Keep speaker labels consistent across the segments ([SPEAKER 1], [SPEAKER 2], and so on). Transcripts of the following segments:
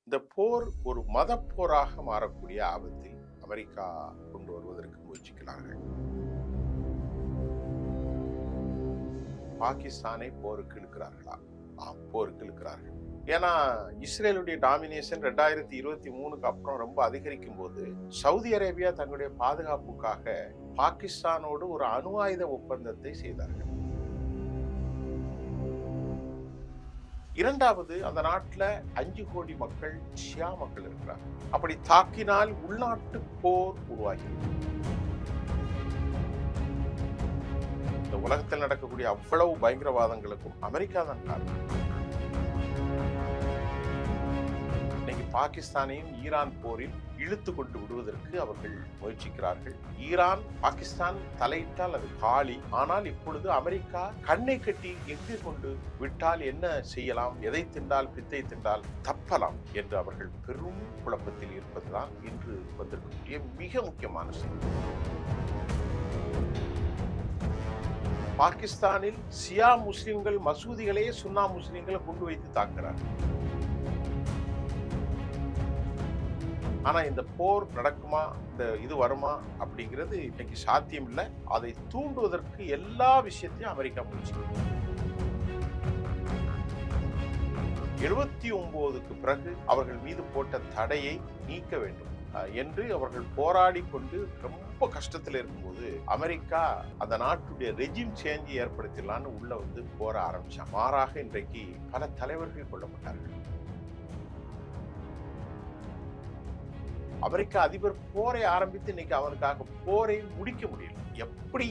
[SPEAKER 1] இந்த போர் ஒரு மத போராக மாறக்கூடிய ஆபத்தில் அமெரிக்கா கொண்டு வருவதற்கு முயற்சிக்கிறார்கள். பாகிஸ்தானை போருக்கு இழுக்கிறார்களா? ஆம், போருக்கு இழுக்கிறார்கள். ஏன்னா இஸ்ரேலுடைய டாமினேஷன் 2023க்கு அப்புறம் ரொம்ப அதிகரிக்கும் போது சவுதி அரேபியா தங்களுடைய பாதுகாப்புக்காக பாகிஸ்தானோடு ஒரு அணு ஆயுத ஒப்பந்தத்தை செய்தார்கள். இரண்டாவது, அந்த நாட்டில் 5 கோடி மக்கள் ஷியா மக்கள் இருக்கிறார். அப்படி தாக்கினால் உள்நாட்டு போர் உருவாகிறது. இந்த உலகத்தில் நடக்கக்கூடிய அவ்வளவு பயங்கரவாதங்களுக்கும் அமெரிக்கா தான் காரணம். இன்னைக்கு பாகிஸ்தானையும் ஈரான் போரில் இழுத்து கொண்டு விடுவதற்கு அவர்கள் முயற்சிக்கிறார்கள். ஈரான் பாகிஸ்தான் தலையிட்டால் அது காலி. ஆனால் இப்பொழுது அமெரிக்கா கண்ணை கட்டி எங்கு கொண்டு விட்டால் என்ன செய்யலாம், எதை தின்றால் பித்தை தின்றால் தப்பலாம் என்று அவர்கள் பெரும் குழப்பத்தில் இருப்பதுதான் இன்று வந்திருக்கக்கூடிய மிக முக்கியமான செய்தி. பாகிஸ்தானில் சியா முஸ்லிம்கள் மசூதிகளே சுன்னா முஸ்லிம்களை கொண்டு வைத்து தாக்குறார்கள். ஆனா இந்த போர் நடக்குமா, இந்த இது வருமா அப்படிங்கிறது இன்னைக்கு சாத்தியம் இல்லை. அதை தூண்டுவதற்கு எல்லா விஷயத்தையும் அமெரிக்கா முயற்சிக்கும். 79க்கு பிறகு அவர்கள் மீது போட்ட தடையை நீக்க வேண்டும் என்று அவர்கள் போராடி கொண்டு ரொம்ப கஷ்டத்தில் இருக்கும்போது அமெரிக்கா அந்த நாட்டுடைய ரெஜிம் சேஞ்ச் ஏற்படுத்தலான்னு உள்ள வந்து போர ஆரம்பிச்சான். மாறாக இன்றைக்கு பல தலைவர்கள் கொல்லப்பட்டார்கள். அமெரிக்க அதிபர் போரை ஆரம்பித்து இன்னைக்கு அவனுக்காக போரை முடிக்க முடியல. எப்படி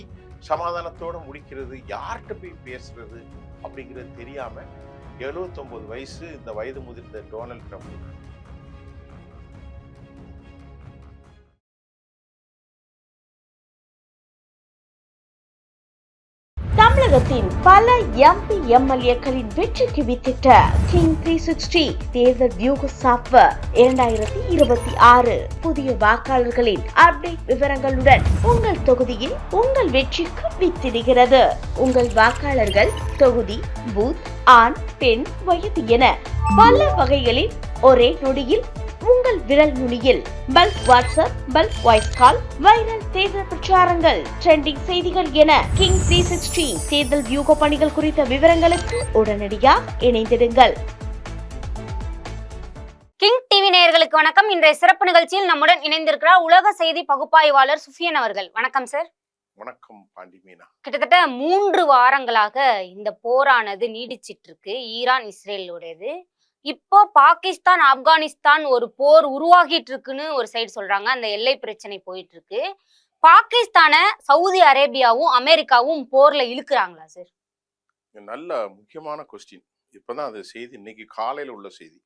[SPEAKER 1] சமாதானத்தோட முடிக்கிறது, யார்கிட்ட போய் பேசுறது அப்படிங்கிறது தெரியாம 79 வயசு இந்த வயது முதிர்ந்த டொனால்ட் ட்ரம்ப்
[SPEAKER 2] தமிழகத்தின் பல எம்பி எம்எல்ஏக்களின் வெற்றிக்கு வித்திட்ட கிங் 360 தேர்தல் வியூக சாப்ட்வேர் 2026 புதிய வாக்காளர்களின் அப்டேட் விவரங்களுடன் உங்கள் தொகுதியில் உங்கள் வெற்றிக்கு வித்திடுகிறது. உங்கள் வாக்காளர்கள் தொகுதி, பூத், ஆண், பெண், வயது என பல வகைகளில் ஒரே நொடியில் உங்கள் விரல் நுனியில் bulk WhatsApp, bulk voice call, viral தேர்தல் பிரச்சாரங்கள், ட்ரெண்டிங் செய்திகள் என கிங் 360 தேர்தல் வியூக பணிகள் குறித்த விவரங்களுக்கு உடனடியாக இணைந்திடுங்கள்.
[SPEAKER 3] கிங் டிவி நேயர்களுக்கு வணக்கம். இன்றைய சிறப்பு நிகழ்ச்சியில் நம்முடன் இணைந்திருக்கிறார் உலக செய்தி பகுப்பாய்வாளர் சுஃபியன் அவர்கள். வணக்கம் சார்.
[SPEAKER 1] வணக்கம் பாண்டி மீனா.
[SPEAKER 3] கிட்டத்தட்ட 3 வாரங்களாக இந்த போரானது நீடிச்சிட்டு இருக்கு, ஈரான் இஸ்ரேலுடையது. இப்போ பாகிஸ்தான் ஆப்கானிஸ்தான் ஒரு போர் உருவாகிட்டு இருக்குன்னு ஒரு சைடு சொல்றாங்க. அந்த எல்லை பிரச்சனை போயிட்டு இருக்கு. பாகிஸ்தானை சவுதி அரேபியாவும் அமெரிக்காவும் போர்ல இழுக்கிறாங்களா சார்?
[SPEAKER 1] நல்ல முக்கியமான கொஸ்டின். இப்பதான் அது செய்தி, இன்னைக்கு காலையில உள்ள செய்தி.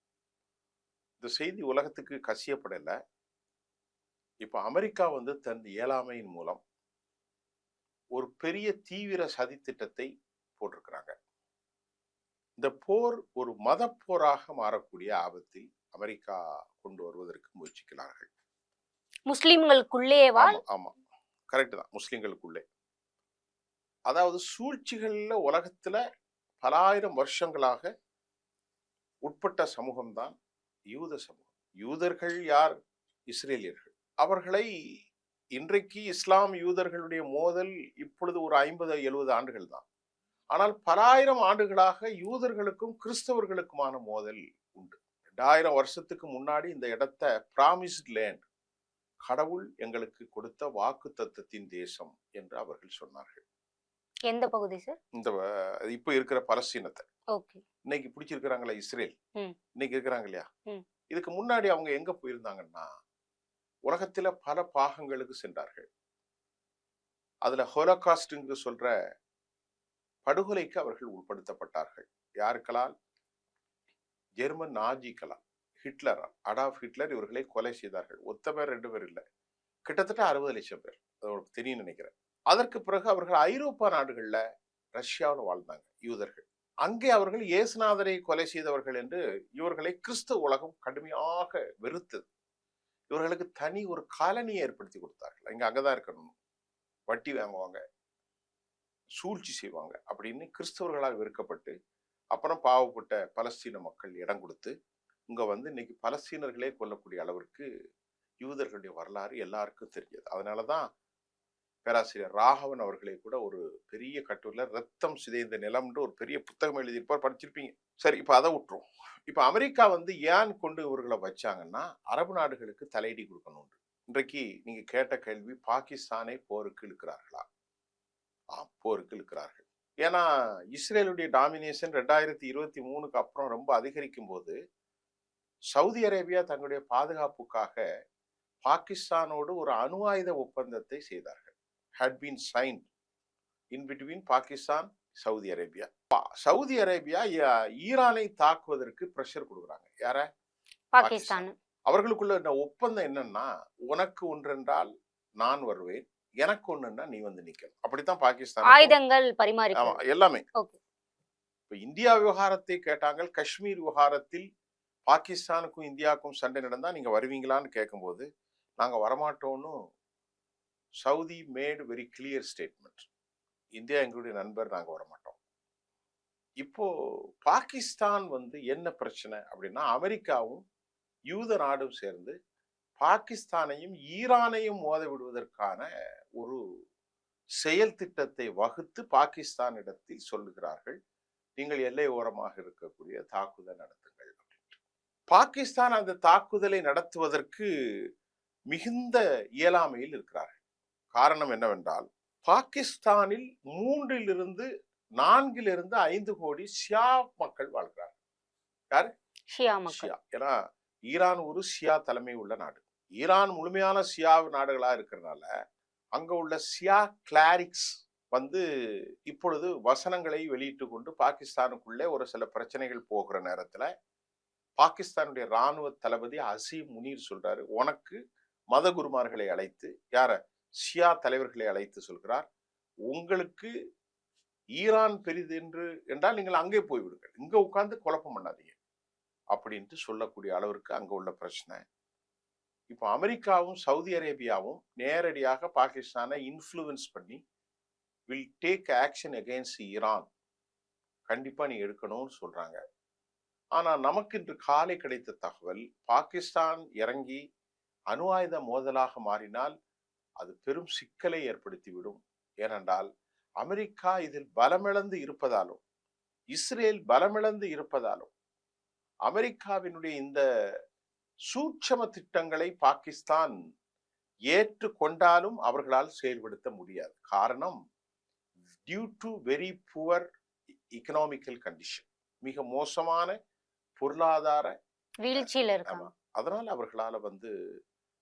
[SPEAKER 1] இந்த செய்தி உலகத்துக்கு கசியப்படல. இப்ப அமெரிக்கா வந்து தன் இயலாமையின் மூலம் ஒரு பெரிய தீவிர சதி திட்டத்தை போட்டிருக்கிறாங்க. இந்த போர் ஒரு மத போராக மாறக்கூடிய ஆபத்தில் அமெரிக்கா கொண்டு வருவதற்கு முயற்சிக்கிறார்கள்.
[SPEAKER 3] முஸ்லிம்களுக்குள்ளேவா?
[SPEAKER 1] ஆமா, கரெக்ட் தான், முஸ்லிம்களுக்குள்ளே. அதாவது சூழ்ச்சிகள்ல உலகத்துல பல ஆயிரம் வருஷங்களாக உட்பட்ட சமூகம் தான் யூத சமூகம். யூதர்கள் யார்? இஸ்ரேலியர்கள். அவர்களை இன்றைக்கு இஸ்லாம் யூதர்களுடைய மோதல் இப்பொழுது ஒரு 50-70 ஆண்டுகள் தான். ஆனால் பல ஆயிரம் ஆண்டுகளாக யூதர்களுக்கும் கிறிஸ்தவர்களுக்குமான மோதல் உண்டு. 2000 வருஷத்துக்கு முன்னாடி இந்த இடத்தை பிராமிஸ்ட் லேண்ட், கடவுள் எங்களுக்கு கொடுத்த வாக்கு தத்தத்தின் தேசம் என்று அவர்கள் சொன்னார்கள்.
[SPEAKER 3] எந்த பகுதி சார்?
[SPEAKER 1] இந்த இப்ப இருக்கிற பலஸ்தீனத்தை இன்னைக்கு பிடிச்சிருக்கிறாங்களா இஸ்ரேல், இன்னைக்கு இருக்கிறாங்க இல்லையா? இதுக்கு முன்னாடி அவங்க எங்க போயிருந்தாங்கன்னா உலகத்துல பல பாகங்களுக்கு சென்றார்கள். அதுல ஹோலோகாஸ்ட்ங்கு சொல்ற படுகொலைக்கு அவர்கள் உட்படுத்தப்பட்டார்கள். யாருக்களால்? ஜெர்மன் நாஜிக்களால், ஹிட்லரால். அடால்ஃப் ஹிட்லர் இவர்களை கொலை செய்தார்கள். ஒத்த பேர் 2 பேர் இல்லை, கிட்டத்தட்ட 60 லட்சம் பேர். தெரியும் நினைக்கிறேன். அதற்கு பிறகு அவர்கள் ஐரோப்பா நாடுகள்ல, ரஷ்யாவில் வாழ்ந்தாங்க யூதர்கள். அங்கே அவர்கள் இயேசுநாதரை கொலை செய்தவர்கள் என்று இவர்களை கிறிஸ்தவ உலகம் கடுமையாக வெறுத்தது. இவர்களுக்கு தனி ஒரு காலனியை ஏற்படுத்தி கொடுத்தார்கள். இங்க அங்கதான் இருக்கணும், வட்டி வாங்குவாங்க, சூழ்ச்சி செய்வாங்க அப்படின்னு கிறிஸ்தவர்களால் வெறுக்கப்பட்டு அப்புறம் பாவப்பட்ட பலஸ்தீன மக்கள் இடம் கொடுத்து இங்க இன்னைக்கு பலஸ்தீனர்களே கொல்லக்கூடிய அளவிற்கு யூதர்களுடைய வரலாறு எல்லாருக்கும் தெரிஞ்சது. அதனாலதான் பேராசிரியர் ராகவன் அவர்களை கூட ஒரு பெரிய கட்டுரையில ரத்தம் சிதைந்த நிலம்ன்ற ஒரு பெரிய புத்தகம் எழுதியிருப்பார், படிச்சிருப்பீங்க. சரி, இப்ப அதை விட்டுரும். இப்ப அமெரிக்கா ஏன் கொண்டு இவர்களை வச்சாங்கன்னா அரபு நாடுகளுக்கு தலையடி கொடுக்கணும். இன்றைக்கு நீங்க கேட்ட கேள்வி, பாகிஸ்தானை போருக்கு இழுக்கிறார்களா? போருக்கு இழுக்கிறார்கள். ஏன்னா இஸ்ரேலுடைய டாமினேஷன் 2023க்கு அப்புறம் ரொம்ப அதிகரிக்கும் போது சவுதி அரேபியா தங்களுடைய பாதுகாப்புக்காக பாகிஸ்தானோடு ஒரு அணு ஆயுத ஒப்பந்தத்தை செய்தார்கள். had been signed in between Pakistan, Saudi Arabia. Saudi Arabia ஈரானை தாக்குவதற்கு பிரஷர் கொடுக்குறாங்க. யார?
[SPEAKER 3] பாகிஸ்தான்.
[SPEAKER 1] அவர்களுக்குள்ள ஒப்பந்தம் என்னன்னா, உனக்கு ஒன்றென்றால் நான் வருவேன், எனக்கு ஒண்ணுன்னா நீ நிக்கணும். அப்படித்தான் பாகிஸ்தான்
[SPEAKER 3] ஆயுதங்கள் பரிமாறி
[SPEAKER 1] எல்லாமே. இப்ப இந்தியா விவகாரத்தை கேட்டாங்க. காஷ்மீர் விவகாரத்தில் பாகிஸ்தானுக்கும் இந்தியாவுக்கும் சண்டை நடந்தா நீங்க வருவீங்களான்னு கேட்கும்போது நாங்க வரமாட்டோம்னு Saudi made very clear statement. India எங்களுடைய நண்பர், நாங்க வரமாட்டோம். இப்போ பாகிஸ்தான் என்ன பிரச்சனை அப்படின்னா, அமெரிக்காவும் யூத நாடும் சேர்ந்து பாகிஸ்தானையும் ஈரானையும் மோத விடுவதற்கான ஒரு செயல் திட்டத்தை வகுத்து பாகிஸ்தானிடத்தில் சொல்லுகிறார்கள், நீங்கள் எல்லை ஓரமாக இருக்கக்கூடிய தாக்குதல் நடத்துங்கள். பாகிஸ்தான் அந்த தாக்குதலை நடத்துவதற்கு மிகுந்த இயலாமையில் இருக்கிறார்கள். காரணம் என்னவென்றால், பாகிஸ்தானில் 4-5 கோடி ஷியா மக்கள் வாழ்கிறார்கள். யாரு? ஷியா. ஏன்னா ஈரான் ஒரு ஷியா தலைமை உள்ள நாடு. ஈரான் முழுமையான ஷியா நாடுகளா இருக்கிறதுனால அங்க உள்ள ஷியா கிளாரிக்ஸ் இப்பொழுது வசனங்களை வெளியிட்டு கொண்டு பாகிஸ்தானுக்குள்ளே ஒரு சில பிரச்சனைகள் போகிற நேரத்துல பாகிஸ்தானுடைய ராணுவ தளபதி அசீம் முனீர் சொல்றாரு, உனக்கு மத குருமார்களை அழைத்து, யார? ஷியா தலைவர்களை அழைத்து சொல்கிறார், உங்களுக்கு ஈரான் பெரிது என்றால் நீங்கள் அங்கே போய்விடுங்கள், இங்க உட்கார்ந்து குழப்பம் பண்ணாதீங்க அப்படின்ட்டு சொல்லக்கூடிய அளவிற்கு அங்க உள்ள பிரச்சனை. இப்போ அமெரிக்காவும் சவுதி அரேபியாவும் நேரடியாக பாகிஸ்தானை இன்ஃப்ளூயன்ஸ் பண்ணி will take action against Iran, கண்டிப்பா நீ எடுக்கணும்னு சொல்றாங்க. ஆனா நமக்கு இன்று காலை கிடைத்த தகவல், பாகிஸ்தான் இறங்கி அணு ஆயுத மோதலாக மாறினால் அது பெரும் சிக்கலை ஏற்படுத்திவிடும். ஏனென்றால் அமெரிக்கா இதில் பலமிழந்து இருப்பதாலும், இஸ்ரேல் பலமிழந்து இருப்பதாலும், அமெரிக்காவினுடைய இந்த சூட்சம திட்டங்களை பாகிஸ்தான் ஏற்றுக்கொண்டாலும் அவர்களால் செயல்படுத்த முடியாது. காரணம், due to very poor economical condition, மிக மோசமான பொருளாதார
[SPEAKER 3] வீழ்ச்சியில் இருக்காங்க.
[SPEAKER 1] அதனால அவர்களால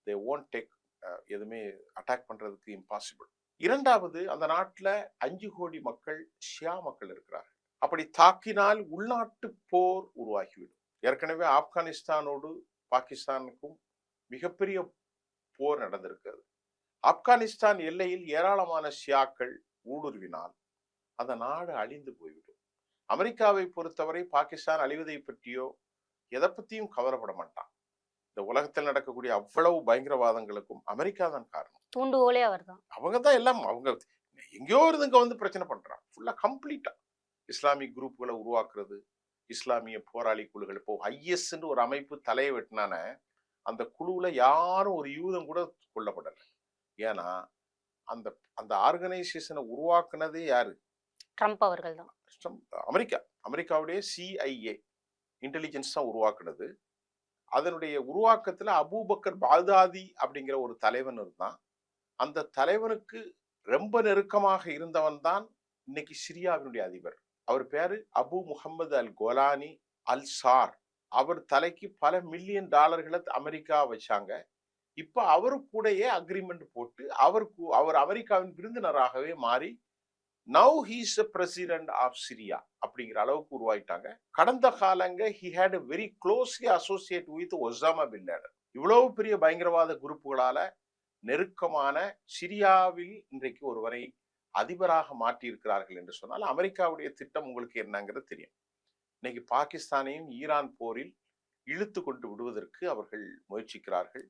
[SPEAKER 1] they won't take எதுவுமே அட்டாக் பண்றதுக்கு இம்பாசிபிள். இரண்டாவது, அந்த நாட்டுல 5 கோடி மக்கள் ஷியா மக்கள் இருக்கிறார்கள். அப்படி தாக்கினால் உள்நாட்டு போர் உருவாகிவிடும். ஏற்கனவே ஆப்கானிஸ்தானோடு பாகிஸ்தானுக்கும் மிகப்பெரிய போர் நடந்திருக்கிறது. ஆப்கானிஸ்தான் எல்லையில் ஏராளமான ஷியாக்கள் ஊடுருவினால் அந்த நாடு அழிந்து போய்விடும். அமெரிக்காவை பொறுத்தவரை பாகிஸ்தான் அழிவதை பற்றியோ எதை பத்தியும் கவலைப்பட மாட்டான். இந்த உலகத்தில் நடக்கக்கூடிய அவ்வளவு பயங்கரவாதங்களுக்கும் அமெரிக்கா தான் காரணம்.
[SPEAKER 3] தூண்டுகோலே அவர்தான்.
[SPEAKER 1] அவங்க தான் எல்லாம், அவங்க எங்கேயோ இங்க பிரச்சனை பண்றாங்க. ஃபுல்லா கம்ப்ளீட்டா இஸ்லாமிக் குரூப்புகளை உருவாக்குறது, இஸ்லாமிய போராளி குழுகள். இப்போ ஐஎஸ் ஒரு அமைப்பு தலையை வெட்டினான அந்த குழுவுல யாரும் ஒரு யூதம் கூட கொல்லப்படலை. ஏன்னா அந்த அந்த ஆர்கனைசேஷனை உருவாக்குனதே யாரு?
[SPEAKER 3] ட்ரம்ப் அவர்கள் தான்.
[SPEAKER 1] அமெரிக்காவுடைய CIA இன்டெலிஜென்ஸ் தான் உருவாக்குனது. அதனுடைய உருவாக்கத்துல அபூபக்கர் பாக்தாதி அப்படிங்கிற ஒரு தலைவன் இருந்தான். அந்த தலைவனுக்கு ரொம்ப நெருக்கமாக இருந்தவன் தான் இன்னைக்கு சிரியாவினுடைய அதிபர். அவர் பேரு அபு முகமது அல் கோலானி அல் சார். அவர் தலைக்கு பல மில்லியன் டாலர்களை அமெரிக்கா வச்சாங்க. இப்ப அவரு கூடயே அக்ரிமெண்ட் போட்டு அவர் அமெரிக்காவின் விருந்தினராகவே மாறி now he's the president of Syria அப்படிங்கிற அளவுக்கு உருவாயிட்டாங்க. கடந்த காலங்க he had a very closely associated with Osama bin Laden. இவ்வளவு பெரிய பயங்கரவாத குரூப்புகளால நெருக்கமான சிரியாவில் இன்றைக்கு ஒருவரை அதிபராக மாற்றியிருக்கிறார்கள் என்று சொன்னால் அமெரிக்காவுடைய திட்டம் உங்களுக்கு என்னங்கிறது தெரியும். இன்னைக்கு பாகிஸ்தானையும் ஈரான் போரில் இழுத்து கொண்டு விடுவதற்கு அவர்கள் முயற்சிக்கிறார்கள்.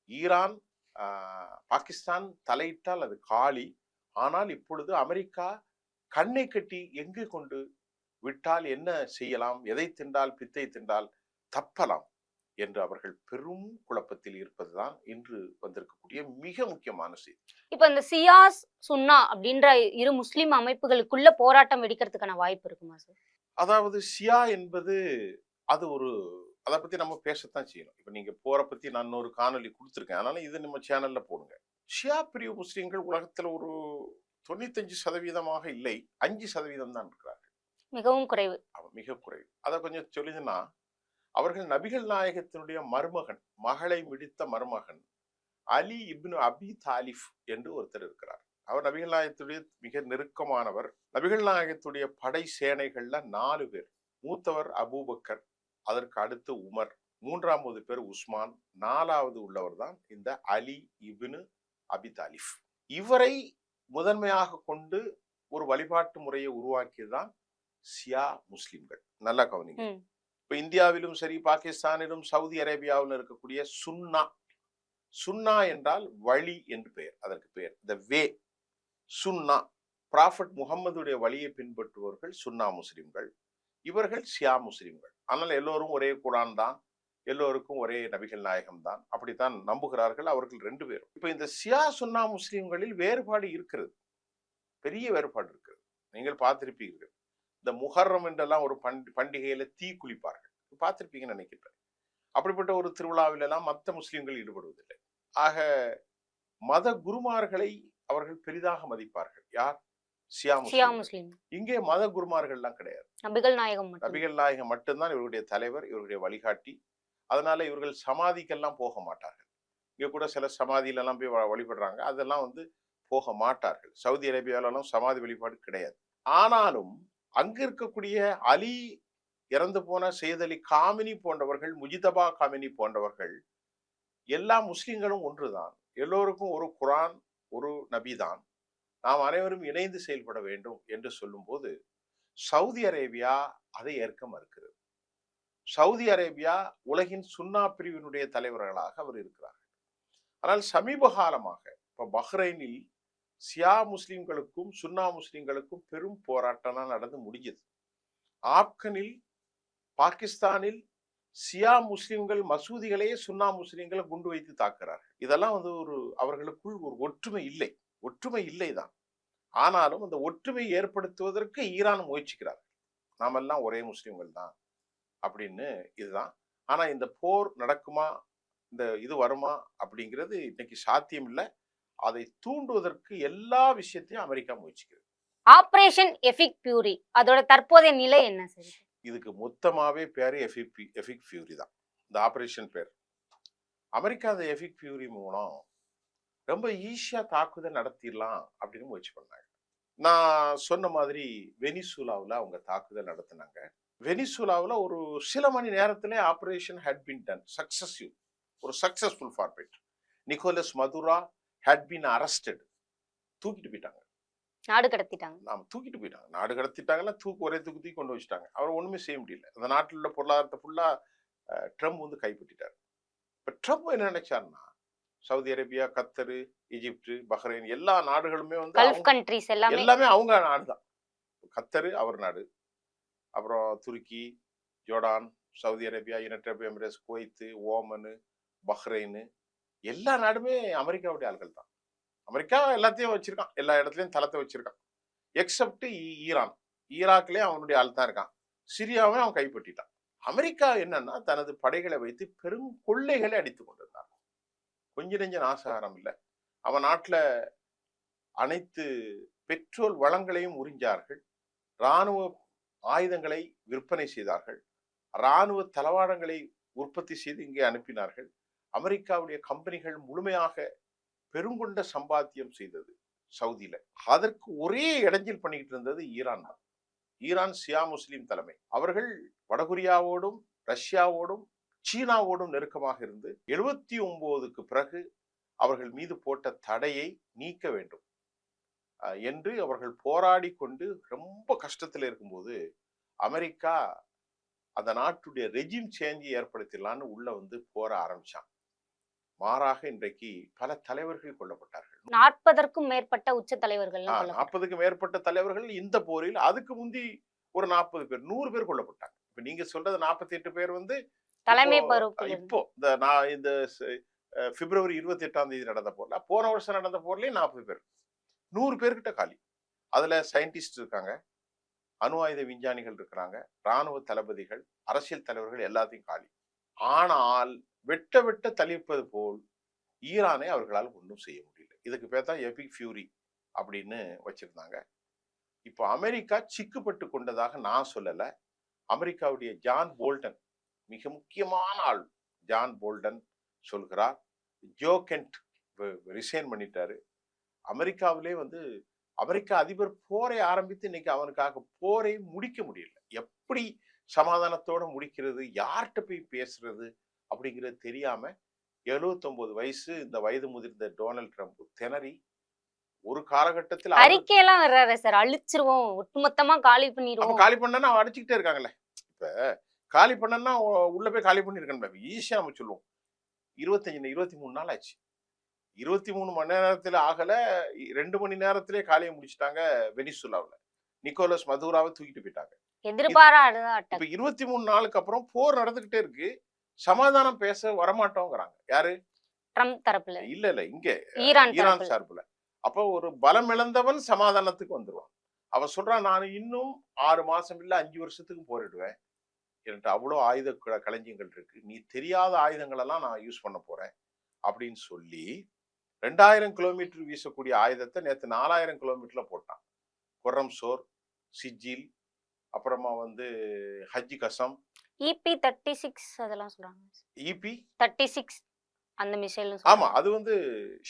[SPEAKER 1] ஈரான் பாகிஸ்தான் தலையிட்டால் அது காலி. ஆனால் இப்பொழுது அமெரிக்கா கண்ணை கட்டி எங்கு கொண்டு விட்டால் என்ன செய்யலாம், எதை தின்றால் பித்தை தின்றால் தப்பலாம் என்று அவர்கள் பெரும் குழப்பத்தில் இருப்பதுதான் இன்று வந்திருக்கக்கூடிய மிக முக்கியமான செய்தி.
[SPEAKER 3] இப்ப இந்த சியாஸ் சுன்னா அப்படின்ற இரு முஸ்லிம் அமைப்புகளுக்குள்ள போராட்டம் வெடிக்கிறதுக்கான வாய்ப்பு இருக்குமா சார்?
[SPEAKER 1] அதாவது ஷியா என்பது அது ஒரு அதை பத்தி நம்ம பேசத்தான் செய்யணும். இப்ப நீங்க போரை பத்தி நான் ஒரு காணொலி கொடுத்துருக்கேன், அதனால இது நம்ம சேனல்ல போடுங்க. ஷியா பிரிவு முஸ்லிம்கள் உலகத்துல ஒரு 95% இல்லை, 5% தான் இருக்கிறார்கள்.
[SPEAKER 3] மிகவும் குறைவு.
[SPEAKER 1] மிக குறைவு. அதை கொஞ்சம் சொல்லுதுன்னா, அவர்கள் நபிகள் நாயகத்தினுடைய மருமகன், மகளை மிடித்த மருமகன் அலி இப்னு அபி தாலிப் என்று ஒருத்தர் இருக்கிறார். அவர் நபிகள் நாயகத்துடைய மிக நெருக்கமானவர். நபிகள் நாயகத்துடைய படை சேனைகள்ல 4 பேர். மூத்தவர் அபூபக்கர், அதற்கு அடுத்து உமர், 3வது பேர் உஸ்மான், 4வது உள்ளவர் தான் இந்த அலி இப்னு அபி தாலிப். இவரை முதன்மையாக கொண்டு ஒரு வழிபாட்டு முறையை உருவாக்கியதுதான் ஷியா முஸ்லிம்கள். நல்லா கவனிங்க. இப்ப இந்தியாவிலும் சரி, பாகிஸ்தானிலும், சவுதி அரேபியாவிலும் இருக்கக்கூடிய சுன்னா, சுன்னா என்றால் வழி என்று பெயர். அதற்கு பெயர் த வே. சுன்னா, ப்ராஃபட் முகம்மதுடைய வழியை பின்பற்றுபவர்கள் சுன்னா முஸ்லிம்கள். இவர்கள் ஷியா முஸ்லிம்கள். ஆனால் எல்லோரும் ஒரே குரான் தான், எல்லோருக்கும் ஒரே நபிகள் நாயகம் தான், அப்படித்தான் நம்புகிறார்கள் அவர்கள் 2 பேரும். இப்ப இந்த ஷியா சுன்னா முஸ்லிம்களில் வேறுபாடு இருக்கிறது, பெரிய வேறுபாடு இருக்கிறது. நீங்கள் பார்த்திருப்பீர்கள், இந்த முஹர்ரம் என்றெல்லாம் ஒரு பண்டிகையில தீ குளிப்பார்கள், பார்த்திருப்பீங்கன்னு நினைக்கிறேன். அப்படிப்பட்ட ஒரு திருவிழாவிலெல்லாம் மற்ற முஸ்லிம்கள் ஈடுபடுவதில்லை. ஆக மத குருமார்களை அவர்கள் பெரிதாக மதிப்பார்கள். யார்? ஷியா முஸ்லிம். இங்கே மத குருமார்கள் எல்லாம் கிடையாது, நபிகள் நாயகம் மட்டும்தான் இவருடைய தலைவர், இவருடைய வழிகாட்டி. அதனால இவர்கள் சமாதிக்கெல்லாம் போக மாட்டார்கள். இங்க கூட சில சமாதியில எல்லாம் போய் வழிபடுறாங்க, அதெல்லாம் போக மாட்டார்கள். சவுதி அரேபியாவிலும் சமாதி வழிபாடு கிடையாது. ஆனாலும் அங்கு இருக்கக்கூடிய அலி, இறந்து போன சையத் அலி காமினி போன்றவர்கள், முஜிதபா காமினி போன்றவர்கள், எல்லா முஸ்லிம்களும் ஒன்றுதான், எல்லோருக்கும் ஒரு குரான், ஒரு நபிதான், நாம் அனைவரும் இணைந்து செயல்பட வேண்டும் என்று சொல்லும் போது சவுதி அரேபியா அதை ஏற்க மறுக்கிறது. சவுதி அரேபியா உலகின் சுன்னா பிரிவினுடைய தலைவர்களாக அவர் இருக்கிறார்கள். ஆனால் சமீப காலமாக இப்ப பஹ்ரைனில் ஷியா முஸ்லிம்களுக்கும் சுன்னா முஸ்லிம்களுக்கும் பெரும் போராட்டம் நடந்து முடிஞ்சது. ஆப்கனில், பாகிஸ்தானில் ஷியா முஸ்லிம்கள் மசூதிகளையே சுன்னா முஸ்லிம்களை குண்டு வைத்து தாக்குறார்கள். இதெல்லாம் ஒரு அவர்களுக்குள் ஒரு ஒற்றுமை இல்லைதான். ஆனாலும் அந்த ஒற்றுமை ஏற்படுத்துவதற்கு ஈரான் முயற்சிக்கிறார். நாமெல்லாம் ஒரே முஸ்லிம்கள் தான் அப்படின்னு. இதுதான். ஆனா இந்த போர் நடக்குமா, இந்த இது வருமா அப்படிங்கிறது இன்னைக்கு சாத்தியம் இல்லை. அதை தூண்டுவதற்கு எல்லா விஷயத்தையும் அமெரிக்கா முயற்சிக்கிறது.
[SPEAKER 3] ஆபரேஷன் எபிக் ஃபியூரி, அதோட தற்போதைய நிலை என்ன சார்?
[SPEAKER 1] இதுக்கு மொத்தமாவே பேரு எபிக் ஃபியூரி தான், இந்த ஆபரேஷன் பேர். அமெரிக்கா அந்த எபிக் ஃபியூரி மூலம் ரொம்ப ஈஸியா தாக்குதல் நடத்திடலாம் அப்படின்னு முயற்சி பண்ணாங்க. நான் சொன்ன மாதிரி வெனிசுலாவில் அவங்க தாக்குதல் நடத்தினாங்க. வெனிசுலாவில் ஒரு சில மணி நேரத்திலே operation had been done successful, ஒரு successful format. Nicolas Maduro had been arrested. தூக்கிட்டு போயிட்டாங்க,
[SPEAKER 3] நாடு கடத்திட்டாங்க.
[SPEAKER 1] தூக்கிட்டு போயிட்டாங்க, நாடு கடத்திட்டாங்கன்னா ஒரே தூக்கி கொண்டு வச்சுட்டாங்க. அவர் ஒண்ணுமே செய்ய முடியல. அந்த நாட்டில் உள்ள பொருளாதாரத்தை ஃபுல்லா ட்ரம்ப் கைப்பற்றிட்டார். இப்ப ட்ரம்ப் என்ன நினைச்சாருன்னா, சவுதி அரேபியா, கத்தரு, ஈஜிப்ட், பஹ்ரைன் எல்லா நாடுகளுமே எல்லாமே அவங்க நாடுதான். கத்தரு அவர் நாடு, அப்புறம் துருக்கி, ஜோர்டான், சவுதி அரேபியா, யுனைடெட் அரபு எமிரேட்ஸ், குவைத்து, ஓமனு, பஹ்ரைனு எல்லா நாடுமே அமெரிக்காவுடைய ஆள்கள் தான். அமெரிக்கா எல்லாத்தையும் வச்சிருக்கான், எல்லா இடத்துலயும் தளத்தை வச்சிருக்கான், எக்ஸப்ட் ஈரான். ஈராக்லயே அவனுடைய ஆள் தான் இருக்கான். சிரியாவை அவன் கைப்பற்றிட்டான். அமெரிக்கா என்னன்னா தனது படைகளை வைத்து பெரும் கொள்ளைகளை அடித்துக் கொண்டிருந்தான். கொஞ்ச நெஞ்ச நாசகாரம் இல்லை. அவன் நாட்டுல அனைத்து பெட்ரோல் வளங்களையும் உறிஞ்சார்கள், இராணுவ ஆயுதங்களை விற்பனை செய்தார்கள், இராணுவ தளவாடங்களை உற்பத்தி செய்து இங்கே அனுப்பினார்கள். அமெரிக்காவுடைய கம்பெனிகள் முழுமையாக பெருங்கொண்ட சம்பாத்தியம் செய்தது சவுதியில. அதற்கு ஒரே இடைஞ்சல் பண்ணிக்கிட்டு இருந்தது ஈரான் தான். ஈரான் ஷியா முஸ்லிம் தலைமை. அவர்கள் வடகொரியாவோடும் ரஷ்யாவோடும் சீனாவோடும் நெருக்கமாக இருந்து 79க்கு பிறகு அவர்கள் மீது போட்ட தடையை நீக்க வேண்டும் என்று அவர்கள் போராடி கொண்டு ரொம்ப கஷ்டத்தில் இருக்கும்போது அமெரிக்கா அந்த நாட்டுடைய ரெஜிம் சேஞ்சை ஏற்படுத்தலான்னு உள்ள போர ஆரம்பிச்சான். மாறாக இன்றைக்கு பல தலைவர்கள் கொல்லப்பட்டார்கள்.
[SPEAKER 3] 40க்கும் மேற்பட்ட உச்ச தலைவர்கள்,
[SPEAKER 1] 40க்கும் மேற்பட்ட தலைவர்கள் இந்த போரில். அதுக்கு முந்தி ஒரு 40 பேர் 100 பேர் கொல்லப்பட்டாங்க. இப்ப நீங்க சொல்றது 48 பேர்
[SPEAKER 3] தலைமை பொறுப்பு
[SPEAKER 1] இப்போ நான் இந்த பிப்ரவரி 28 நடந்த போர்ல, போன வருஷம் நடந்த போர்லயும் 40 பேர், 100 பேர்கிட்ட காலி. அதுல சயின்டிஸ்ட் இருக்காங்க, அணு ஆயுத விஞ்ஞானிகள் இருக்கிறாங்க, ராணுவ தளபதிகள், அரசியல் தலைவர்கள், எல்லாத்தையும் காலி. ஆனால் வெட்ட தளிர்ப்பது போல் ஈரானை அவர்களால் ஒன்றும் செய்ய முடியல. இதுக்கு பேர் தான் எபிக் ஃபியூரி அப்படின்னு வச்சிருந்தாங்க. இப்போ அமெரிக்கா சிக்குப்பட்டு கொண்டதாக நான் சொல்லல. அமெரிக்காவுடைய ஜான் போல்டன், மிக முக்கியமான ஆள் ஜான் போல்டன் சொல்கிறார். ஜோ கென்ட் ரிசைன் பண்ணிட்டாரு. அமெரிக்காவிலே அமெரிக்க அதிபர் போரை ஆரம்பித்து இன்னைக்கு அவனுக்காக போரை முடிக்க முடியல. எப்படி சமாதானத்தோட முடிக்கிறது, யார்கிட்ட போய் பேசுறது அப்படிங்கிறது தெரியாம 79 வயசு இந்த வயது முதிர்ந்த டொனால்ட் ட்ரம்ப் திணறி ஒரு காலகட்டத்தில்
[SPEAKER 3] அறிக்கையெல்லாம் வர்றாரு சார், அழிச்சிருவோம், ஒட்டுமொத்தமா காலி பண்ணிடுவோம்.
[SPEAKER 1] காலி பண்ணா அடிச்சுக்கிட்டே இருக்காங்கல்ல. இப்ப காலி பண்ணா உள்ள போய் காலி பண்ணிருக்கேன் ஈஸியா நம்ம சொல்லுவோம். 23 நாள் ஆச்சு. 23 மணி நேரத்துல ஆகல, 2 மணி நேரத்திலே காலியை முடிச்சுட்டாங்க வெனிசுலாவில். நிக்கோலஸ் மதுராவை தூக்கிட்டு போயிட்டாங்க.
[SPEAKER 3] எதிர்பாராத
[SPEAKER 1] இப்ப 23 நாளுக்கு அப்புறம் போர் நடந்துகிட்டே இருக்கு. சமாதானம் பேச வரமாட்டோங்கிறாங்க. யாரு?
[SPEAKER 3] ட்ரம்ப் தரப்புல
[SPEAKER 1] இல்ல இங்க
[SPEAKER 3] ஈரான்
[SPEAKER 1] சார்புல. அப்ப ஒரு பலம் இழந்தவன் சமாதானத்துக்கு வந்துருவான். அவன் சொல்றான், நான் இன்னும் 6 மாசம் இல்ல 5 வருஷத்துக்கு போரிடுவேன், என்கிட்ட அவ்வளவு ஆயுத களஞ்சியங்கள் இருக்கு, நீ தெரியாத ஆயுதங்கள் எல்லாம் நான் யூஸ் பண்ண போறேன் அப்படின்னு சொல்லி 2000 கிலோமீட்டர் வீசக்கூடிய ஆயுதத்தை நேற்று 4000 கிலோமீட்டர்ல போட்டான். கொர்ரம்சோர், சிஜில், அப்புறமா ஹஜ் கசம்,
[SPEAKER 3] EP 36 அதெல்லாம் சொல்றாங்க.
[SPEAKER 1] EP
[SPEAKER 3] 36 அந்த மிசைல்.
[SPEAKER 1] ஆமா, அது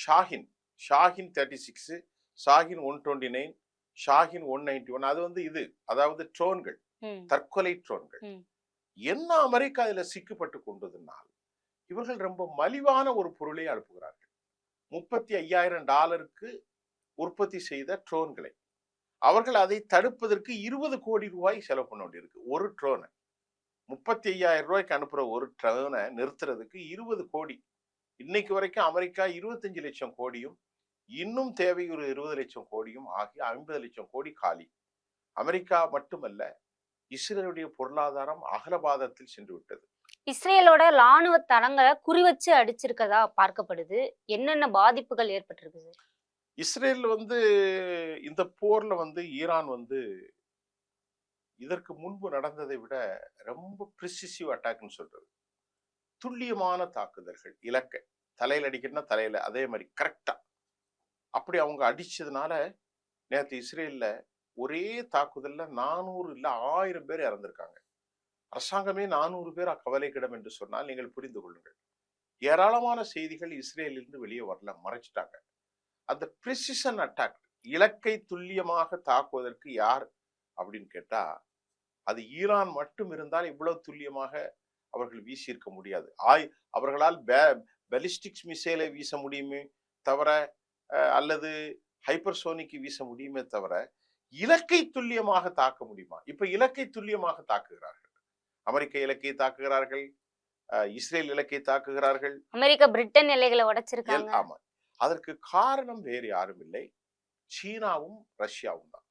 [SPEAKER 1] ஷாஹின் 36, ஷாஹின் 129, ஷாஹின் 191. அது இது, அதாவது ட்ரோன்கள், தற்கொலை ட்ரோன்கள். என்ன அமெரிக்கா இதுல சிக்கப்பட்டு கொண்டதுனால் இவர்கள் ரொம்ப மலிவான ஒரு பொருளை அனுப்புகிறார்கள். $35,000 உற்பத்தி செய்த ட்ரோன்களை அவர்கள் அதை தடுப்பதற்கு 20 கோடி ரூபாய் செலவு பண்ண வேண்டியிருக்கு. ஒரு ட்ரோனை 35,000 ரூபாய்க்கு அனுப்புற ஒரு ட்ரோனை நிறுத்துறதுக்கு 20 கோடி. இன்னைக்கு வரைக்கும் அமெரிக்கா 25 லட்சம் கோடியும் இன்னும் தேவை ஒரு 20 லட்சம் கோடியும் ஆகி 50 லட்சம் கோடி காலி. அமெரிக்கா மட்டுமல்ல, இஸ்ரேலுடைய பொருளாதாரம் அகலபாதத்தில் சென்று விட்டது.
[SPEAKER 3] இஸ்ரேலோட ராணுவ தளங்களை குறிவச்சு அடிச்சிருக்கதா பார்க்கப்படுது. என்னென்ன பாதிப்புகள் ஏற்பட்டிருக்கு?
[SPEAKER 1] இஸ்ரேல் இந்த போர்ல ஈரான் இதற்கு முன்பு நடந்ததை விட ரொம்ப பிரிசிசிவ் அட்டாக்னு சொல்றது. துல்லியமான தாக்குதல்கள், இலக்கை தலையில அடிக்கணும்னா தலையில, அதே மாதிரி கரெக்டா அப்படி அவங்க அடிச்சதுனால நேற்று இஸ்ரேல்ல ஒரே தாக்குதல்ல 400 இல்ல 1000 பேர் இறந்திருக்காங்க. அரசாங்கமே 400 பேர் கவலைக்கிடம் என்று சொன்னால் நீங்கள் புரிந்து கொள்ளுங்கள். ஏராளமான செய்திகள் இஸ்ரேலிலிருந்து வெளியே வரல, மறைச்சிட்டாங்க. அந்த பிரிசிஷன் அட்டாக், இலக்கை துல்லியமாக தாக்குவதற்கு யார் அப்படின்னு கேட்டா அது ஈரான் மட்டும் இருந்தால் இவ்வளவு துல்லியமாக அவர்கள் வீசியிருக்க முடியாது. அவர்களால் பாலிஸ்டிக்ஸ் மிசைலை வீச முடியுமே தவிர, அல்லது ஹைப்பர்சோனிக்கு வீச முடியுமே தவிர இலக்கை துல்லியமாக தாக்க முடியுமா? இப்ப இலக்கை துல்லியமாக தாக்குகிறார்கள். அமெரிக்க இலக்கை தாக்குகிறார்கள், இஸ்ரேல் இலக்கை தாக்குகிறார்கள்,
[SPEAKER 3] அமெரிக்கா பிரிட்டன் எல்லைகளை உடைச்சிருக்காங்க.
[SPEAKER 1] ஆமா, அதற்கு காரணம் வேறு யாரும் இல்லை, சீனாவும் ரஷ்யாவும் தான்.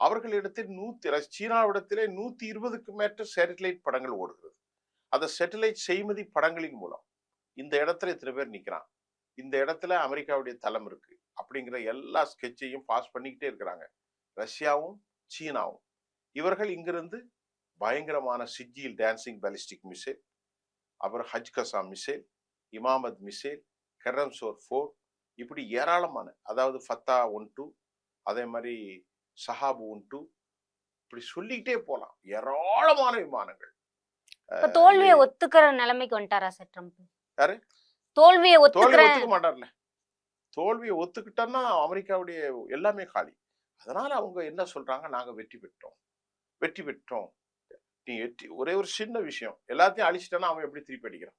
[SPEAKER 1] அவர்களிடத்தில் சீனாவிடத்திலே 120க்கும் மேற்ற சேட்டலைட் படங்கள் ஓடுகிறது. அந்த சேட்டலைட் செய்மதி படங்களின் மூலம் இந்த இடத்துல இத்தனை பேர் நிக்கிறான், இந்த இடத்துல அமெரிக்காவுடைய தளம் இருக்கு அப்படிங்கிற எல்லா ஸ்கெட்சையும் பாஸ் பண்ணிக்கிட்டே இருக்கிறாங்க ரஷ்யாவும் சீனாவும். இவர்கள் இங்கிருந்து பயங்கரமான சிஜில் டான்சிங் பாலிஸ்டிக் மிசைல், அப்புறம் ஹஜ் கசாம் மிசைல், இமாமத் மிசைல், கெரம்சோர் 4, இப்படி ஏராளமான, அதாவது ஃபத்தா 1-2, அதே மாதிரி சஹாபு 1-2, இப்படி சொல்லிக்கிட்டே போலாம். ஏராளமான விமானங்கள்.
[SPEAKER 3] தோல்வியை ஒத்துக்கிற நிலைமைக்கு வந்துட்டாரா சார் ட்ரம்ப்?
[SPEAKER 1] யாரு
[SPEAKER 3] தோல்வியை ஒத்துக்க
[SPEAKER 1] மாட்டார்ல. தோல்வியை ஒத்துக்கிட்டோம்னா அமெரிக்காவுடைய எல்லாமே காலி. அதனால அவங்க என்ன சொல்றாங்க, நாங்க வெற்றி பெற்றோம். நீ ஒரே ஒரு சின்ன விஷயம், எல்லாத்தையும் அழிச்சிட்டா அவன் எப்படி திருப்பி அடிக்கிறான்?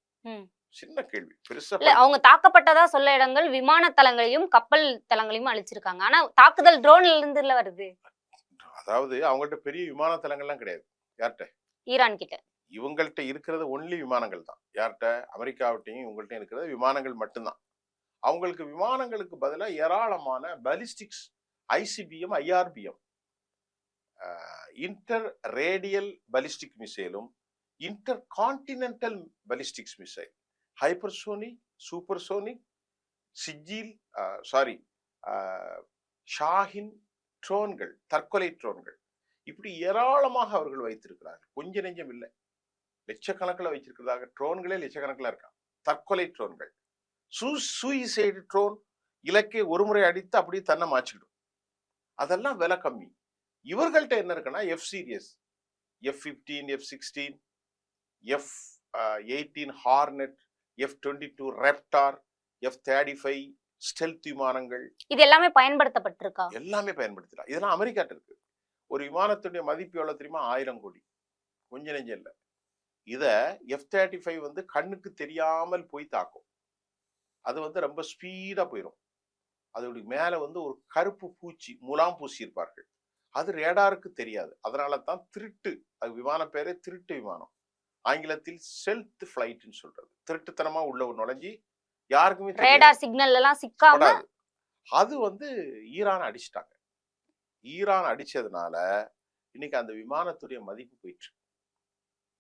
[SPEAKER 1] சின்ன கேள்வி, பெருசா
[SPEAKER 3] இல்ல. அவங்க தாக்கப்பட்டதா சொல்ல இடங்கள் விமான தளங்களையும் கப்பல் தளங்களையும் அழிச்சிருக்காங்க. ஆனா தாக்குதல் ட்ரோன்ல இருந்து வருது.
[SPEAKER 1] அதாவது அவங்கள்ட்ட பெரிய விமான தளங்கள்லாம் கிடையாது. யார்கிட்ட?
[SPEAKER 3] ஈரான் கிட்ட.
[SPEAKER 1] இவங்கள்ட்ட இருக்கிறது ஒன்லி விமானங்கள் தான். யார்கிட்ட? அமெரிக்காவிட்டையும் இவங்கள்ட்ட இருக்கிறது விமானங்கள் மட்டும்தான். அவங்களுக்கு விமானங்களுக்கு பதிலாக ஏராளமான ballistics, ICBM, IRBM, inter radial ballistic மிசைலும் intercontinental ballistics missile, hypersonic, supersonic, Sejjil, sorry, Shaheen ட்ரோன்கள், தற்கொலை ட்ரோன்கள், இப்படி ஏராளமாக அவர்கள் வைத்திருக்கிறார்கள். கொஞ்ச நெஞ்சம் இல்லை, லட்சக்கணக்கில் வச்சிருக்கிறதாக. ட்ரோன்களே லட்சக்கணக்கில் இருக்கான். தற்கொலை ட்ரோன்கள், சூசைடு ட்ரோன், இலக்கை ஒரு முறை அடித்து அப்படியே தன்னை மாற்றிடும். அதெல்லாம் விலை கம்மி. இவர்கள்ட்ட என்ன இருக்குன்னா F series, F-15, F-16, F-18 Hornet, F-22 Raptor, F-35 stealth விமானங்கள்,
[SPEAKER 3] இது எல்லாமே பயன்படுத்தப்பட்டிருக்கா?
[SPEAKER 1] எல்லாமே பயன்படுத்தலாம். இதெல்லாம் அமெரிக்காட்ட இருக்கு. ஒரு விமானத்துடைய மதிப்பு எவ்வளவு தெரியுமா? 1000 கோடி. கொஞ்ச நெஞ்சம் இல்லை. இத F-35 வந்து கண்ணுக்கு தெரியாமல் போய் தாக்கும். அது வந்து ரொம்ப ஸ்பீடா போயிடும். அதோடைய மேல வந்து ஒரு கருப்பு பூச்சி, முலாம் பூசி இருப்பார்கள். அது ரேடாருக்கு தெரியாது. அதனால தான் திருட்டு, அது விமான பேரே திருட்டு விமானம். ஆங்கிலத்தில் செல்த் பிளைட்னு சொல்றது. திருட்டுத்தனமா உள்ள நுழைஞ்சி யாருக்குமே
[SPEAKER 3] ரேடார் சிக்னல் எல்லாம் சிக்காம.
[SPEAKER 1] அது வந்து ஈரான் அடிச்சிட்டாங்க. ஈரான் அடிச்சதுனால இன்னைக்கு அந்த விமானத்துடைய மதிப்பு போயிடுச்சு.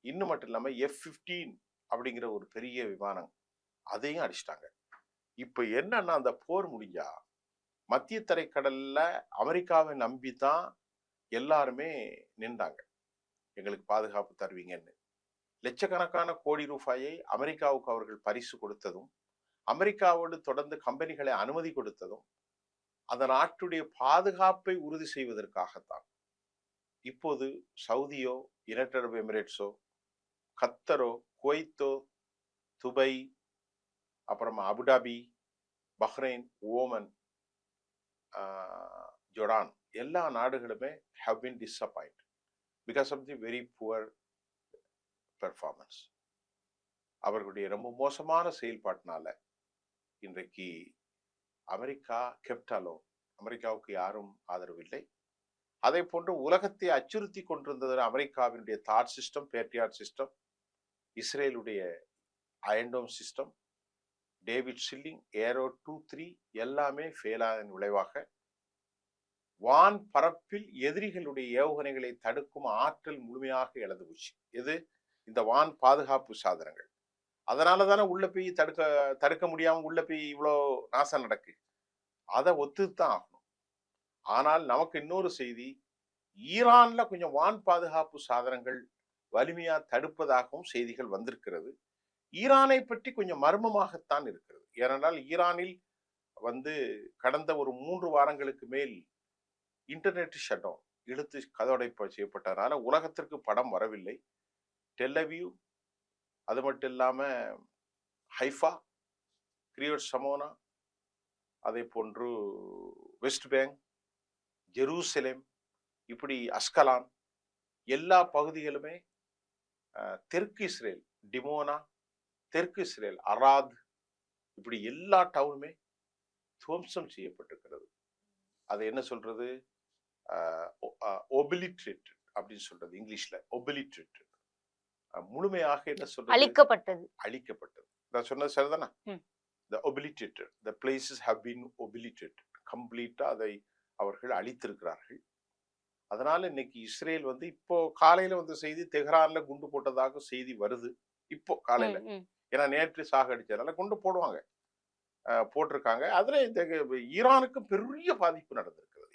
[SPEAKER 1] இன்னும் மட்டும் இல்லாம F-15 அப்படிங்கிற ஒரு பெரிய விமானம், அதையும் அடிச்சிட்டாங்க. இப்ப என்னன்னா, அந்த போர் முடிஞ்சா மத்திய தரைக்கடல்ல அமெரிக்காவை நம்பித்தான் எல்லாருமே நின்றாங்க. எங்களுக்கு பாதுகாப்பு தருவீங்கன்னு லட்சக்கணக்கான கோடி ரூபாயை அமெரிக்காவுக்கு அவர்கள் பரிசு கொடுத்ததும், அமெரிக்காவோடு தொடர்ந்து கம்பெனிகளை அனுமதி கொடுத்ததும் அந்த நாட்டுடைய பாதுகாப்பை உறுதி செய்வதற்காகத்தான். இப்போது சவுதியோ, யுனைடெட் அரபு எமிரேட்ஸோ, கத்தரோ, குவைத்தோ, துபாய், அப்புறமா அபுதாபி, பஹ்ரைன், ஓமன், ஜோர்டான், எல்லா நாடுகளுமே have been disappointed because of the very poor performance. அவர்களுடைய ரொம்ப மோசமான செயல்பாட்டினால இன்றைக்கு அமெரிக்கா கெப்டாலோ, அமெரிக்காவுக்கு யாரும் ஆதரவில்லை. அதே போன்று உலகத்தை அச்சுறுத்தி கொண்டிருந்தது அமெரிக்காவினுடைய தாட் சிஸ்டம், பேட்ரியாட் சிஸ்டம், இஸ்ரேலுடைய Iron Dome system, David Sling, Arrow 2-3 எல்லாமே ஃபெயிலான விளைவாக வான் பரப்பில் எதிரிகளுடைய ஏவுகணைகளை தடுக்கும் ஆற்றல் முழுமையாக இழந்து போச்சு. எது? இந்த வான் பாதுகாப்பு சாதனங்கள். அதனால தானே உள்ள போய் தடுக்க முடியாம உள்ள போய் இவ்வளோ நாசம் நடக்கு. அதை ஒத்துத்தான் ஆகணும். ஆனால் நமக்கு இன்னொரு செய்தி, ஈரான்ல கொஞ்சம் வான் பாதுகாப்பு சாதனங்கள் வலிமையா தடுப்பதாகவும் செய்திகள் வந்திருக்கிறது. ஈரானை பற்றி கொஞ்சம் மர்மமாகத்தான் இருக்கிறது. ஏனென்றால் ஈரானில் வந்து கடந்த ஒரு 3 வாரங்களுக்கு மேல் இன்டர்நெட் ஷட் டவுன், இழுத்து கதவடைப்பு செய்யப்பட்டதுனால உலகத்திற்கு படம் வரவில்லை. டெல்லவியூ, அது மட்டும் இல்லாம ஹைஃபா, கிரியட் சமோனா, அதே போன்று வெஸ்ட் பேங்க், ஜெருசலேம், இப்படி அஸ்கலான், எல்லா பகுதிகளுமே, தெற்கு இஸ்ரேல் டிமோனா, தெற்கு இஸ்ரேல் அராத், இப்படி எல்லா டவுனுமே துவம்சம் செய்யப்பட்டிருக்கிறது. அது என்ன சொல்றது? ஒபிலிட்ரேட்டட் அப்படின்னு சொல்றது இங்கிலீஷ்ல. ஒபிலிட்ரேட்டட், முழுமையாக என்ன சொல்றது? அழிக்கப்பட்டது. நான் சொன்னது சரிதானா? The obliterated, the places have been obliterated. கம்ப்ளீட்டா அதை அவர்கள் அழித்திருக்கிறார்கள். அதனால இன்னைக்கு இஸ்ரேல் வந்து இப்போ காலையில வந்து செய்தி, தெஹ்ரான்ல குண்டு போட்டதாக செய்தி வருது இப்போ காலையில. ஏன்னா நேற்று சாகடிச்சதுனால குண்டு போடுவாங்க, போட்டிருக்காங்க. அதுல இந்த ஈரானுக்கு பெரிய பாதிப்பு நடந்திருக்கிறது.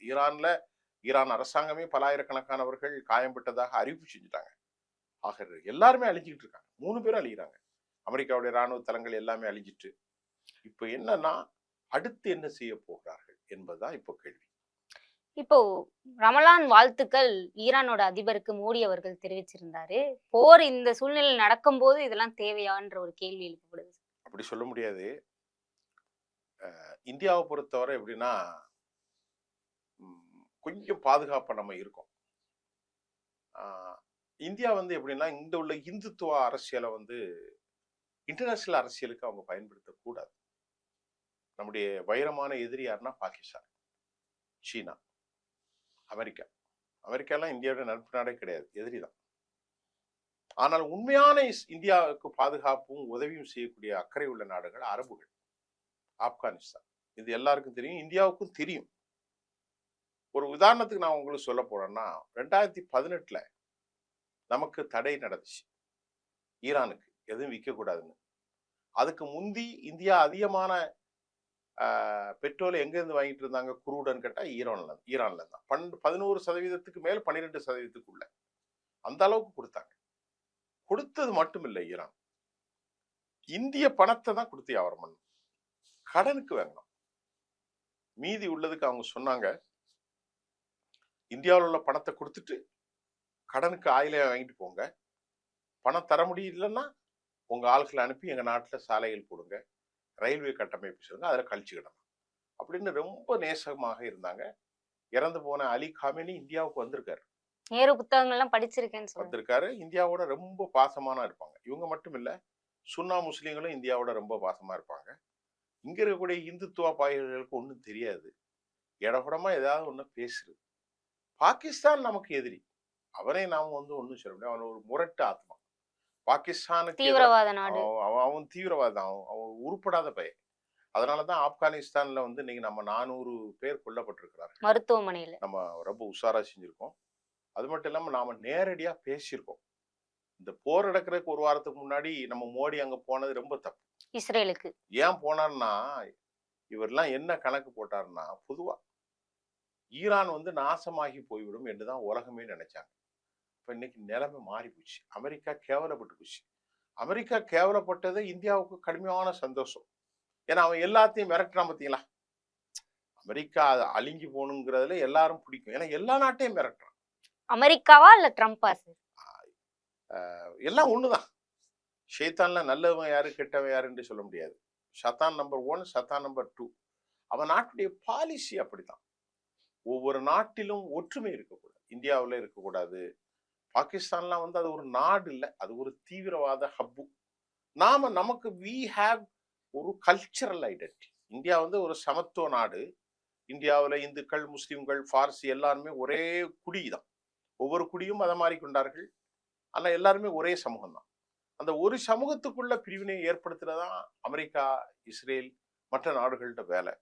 [SPEAKER 1] ஈரான் அரசாங்கமே பல ஆயிரக்கணக்கானவர்கள் காயம்பட்டதாக அறிவிப்பு செஞ்சுட்டாங்க. ஆக எல்லாருமே அழிஞ்சுக்கிட்டு இருக்காங்க. 3 பேரும் அழிகிறாங்க. அமெரிக்காவுடைய ராணுவ தளங்கள் எல்லாமே அழிஞ்சிட்டு இப்ப என்னன்னா அடுத்து என்ன செய்ய போகிறார்கள் என்பதுதான் இப்போ கேள்வி.
[SPEAKER 3] இப்போ ரமலான் வாழ்த்துக்கள் ஈரானோட அதிபருக்கு மோடி அவர்கள் தெரிவிச்சிருந்தாரு. போர் இந்த சூழ்நிலை நடக்கும் போது இதெல்லாம் தேவையான்ற ஒரு கேள்வி எழுப்பப்படுது.
[SPEAKER 1] அப்படி சொல்ல முடியாது. இந்தியாவை பொறுத்தவரை எப்படின்னா, கொஞ்சம் பாதுகாப்பா நம்ம இருக்கோம். இந்தியா வந்து எப்படின்னா, இந்த உள்ள இந்துத்துவ அரசியலை வந்து இன்டர்நேஷனல் அரசியலுக்கு அவங்க பயன்படுத்தக்கூடாது. நம்முடைய வைரமான எதிரி யாருன்னா பாகிஸ்தான், சீனா, அமெரிக்கா. அமெரிக்காலாம் இந்தியாவோட நட்பு நாடே கிடையாது, எதிரி தான். ஆனால் உண்மையான இந்தியாவுக்கு பாதுகாப்பும் உதவியும் செய்யக்கூடிய அக்கறை உள்ள நாடுகள் அரபுகள், ஆப்கானிஸ்தான். இது எல்லாருக்கும் தெரியும், இந்தியாவுக்கும் தெரியும். ஒரு உதாரணத்துக்கு நான் உங்களுக்கு சொல்ல போறேன்னா, 2018 நமக்கு தடை நடந்துச்சு. ஈரானுக்கு எதுவும் விற்க கூடாதுன்னு. அதுக்கு முந்தி இந்தியா அதிகமான பெட்ரோல் எங்க இருந்து வாங்கிட்டு இருந்தாங்க குரூடுன்னு கேட்டா ஈரான்ல தான் 11% மேல் 12%. அந்த அளவுக்கு கொடுத்தாங்க. கொடுத்தது மட்டும் இல்லை, ஈரான் இந்திய பணத்தை தான் கொடுத்து வியாபாரம் பண்ணணும், கடனுக்கு வாங்கணும். மீதி உள்ளதுக்கு அவங்க சொன்னாங்க, இந்தியாவில் உள்ள பணத்தை கொடுத்துட்டு கடனுக்கு ஆயில வாங்கிட்டு போங்க, பணம் தர முடியலன்னா உங்க ஆட்களை அனுப்பி எங்க நாட்டுல சாலைகள் போடுங்க, ரயில்வே கட்டமைப்பு சொல்லுங்க, அதில் கழிச்சுக்கிடணும் அப்படின்னு ரொம்ப நேசமாக இருந்தாங்க. இறந்து போன அலி காமெனி இந்தியாவுக்கு வந்திருக்காரு,
[SPEAKER 3] நேரு புத்தகங்கள்லாம் படிச்சிருக்கேன்னு
[SPEAKER 1] வந்திருக்காரு. இந்தியாவோட ரொம்ப பாசமான இருப்பாங்க. இவங்க மட்டும் இல்ல, சுன்னா முஸ்லீம்களும் இந்தியாவோட ரொம்ப பாசமா இருப்பாங்க. இங்க இருக்கக்கூடிய இந்துத்துவ பாய்களுக்கு ஒன்றும் தெரியாது, இடகுடமா ஏதாவது ஒண்ணு பேசுறது. பாகிஸ்தான் நமக்கு எதிரி, அவனை நாம ஒன்றும் சொல்ல முடியாது. அவன் ஒரு முரட்டு ஆத்மா. பாகிஸ்தானுக்கு
[SPEAKER 3] தீவிரவாத நாடு,
[SPEAKER 1] அவன் தீவிரவாதம், அவன் உருப்படாத பையன். அதனாலதான் ஆப்கானிஸ்தான்ல இன்னைக்கு நம்ம 400 பேர் கொல்லப்பட்டிருக்கிறார்
[SPEAKER 3] மருத்துவமனையில. நம்ம
[SPEAKER 1] ரொம்ப உஷாரா செஞ்சிருக்கோம். அது மட்டும் இல்லாம நாம நேரடியா பேசியிருக்கோம். இந்த போர் நடக்கிறதுக்கு ஒரு வாரத்துக்கு முன்னாடி நம்ம மோடி அங்க போனது ரொம்ப தப்பு.
[SPEAKER 3] இஸ்ரேலுக்கு
[SPEAKER 1] ஏன் போனார்னா, இவரெல்லாம் என்ன கணக்கு போட்டாருன்னா, பொதுவா ஈரான் நாசமாகி போய்விடும் என்றுதான் உலகமே நினைச்சாங்க. இப்ப இன்னைக்கு நிலைமை மாறி போச்சு. அமெரிக்கா கேவலப்பட்டு போச்சு. அமெரிக்கா கேவலப்பட்டது இந்தியாவுக்கு கடுமையான சந்தோஷம். ஏன்னா அவன் எல்லாத்தையும் மிரட்டுறான் பாத்தீங்களா. அமெரிக்கா அழிஞ்சு போகணுங்கிறதுல எல்லாரும் பிடிக்கும், ஏன்னா எல்லா நாட்டையும் மிரட்டுறான்.
[SPEAKER 3] அமெரிக்காவா இல்ல ட்ரம்பா?
[SPEAKER 1] எல்லாம் ஒண்ணுதான். ஷைத்தான்ல நல்லவன் யாரு கெட்டவன் யாருன்னு சொல்ல முடியாது. சத்தான் நம்பர் 1, சத்தான் நம்பர் 2. அவன் நாட்டுடைய பாலிசி அப்படித்தான். ஒவ்வொரு நாட்டிலும் ஒற்றுமை இருக்கக்கூடாது, இந்தியாவில் இருக்கக்கூடாது. பாகிஸ்தான்லாம் அது ஒரு நாடு இல்லை, அது ஒரு தீவிரவாத ஹப்பு. நமக்கு வி ஹேவ் ஒரு கல்ச்சரல் ஐடென்டிட்டி. இந்தியா ஒரு சமத்துவ நாடு. இந்தியாவில் இந்துக்கள், முஸ்லிம்கள், பார்சி எல்லாருமே ஒரே குடி தான். ஒவ்வொரு குடியும் அதை மாறி கொண்டார்கள். ஆனால் எல்லாருமே ஒரே சமூகம் தான். அந்த ஒரு சமூகத்துக்குள்ள பிரிவினை ஏற்படுத்துறதான் அமெரிக்கா, இஸ்ரேல், மற்ற நாடுகள்கிட்ட வேலை.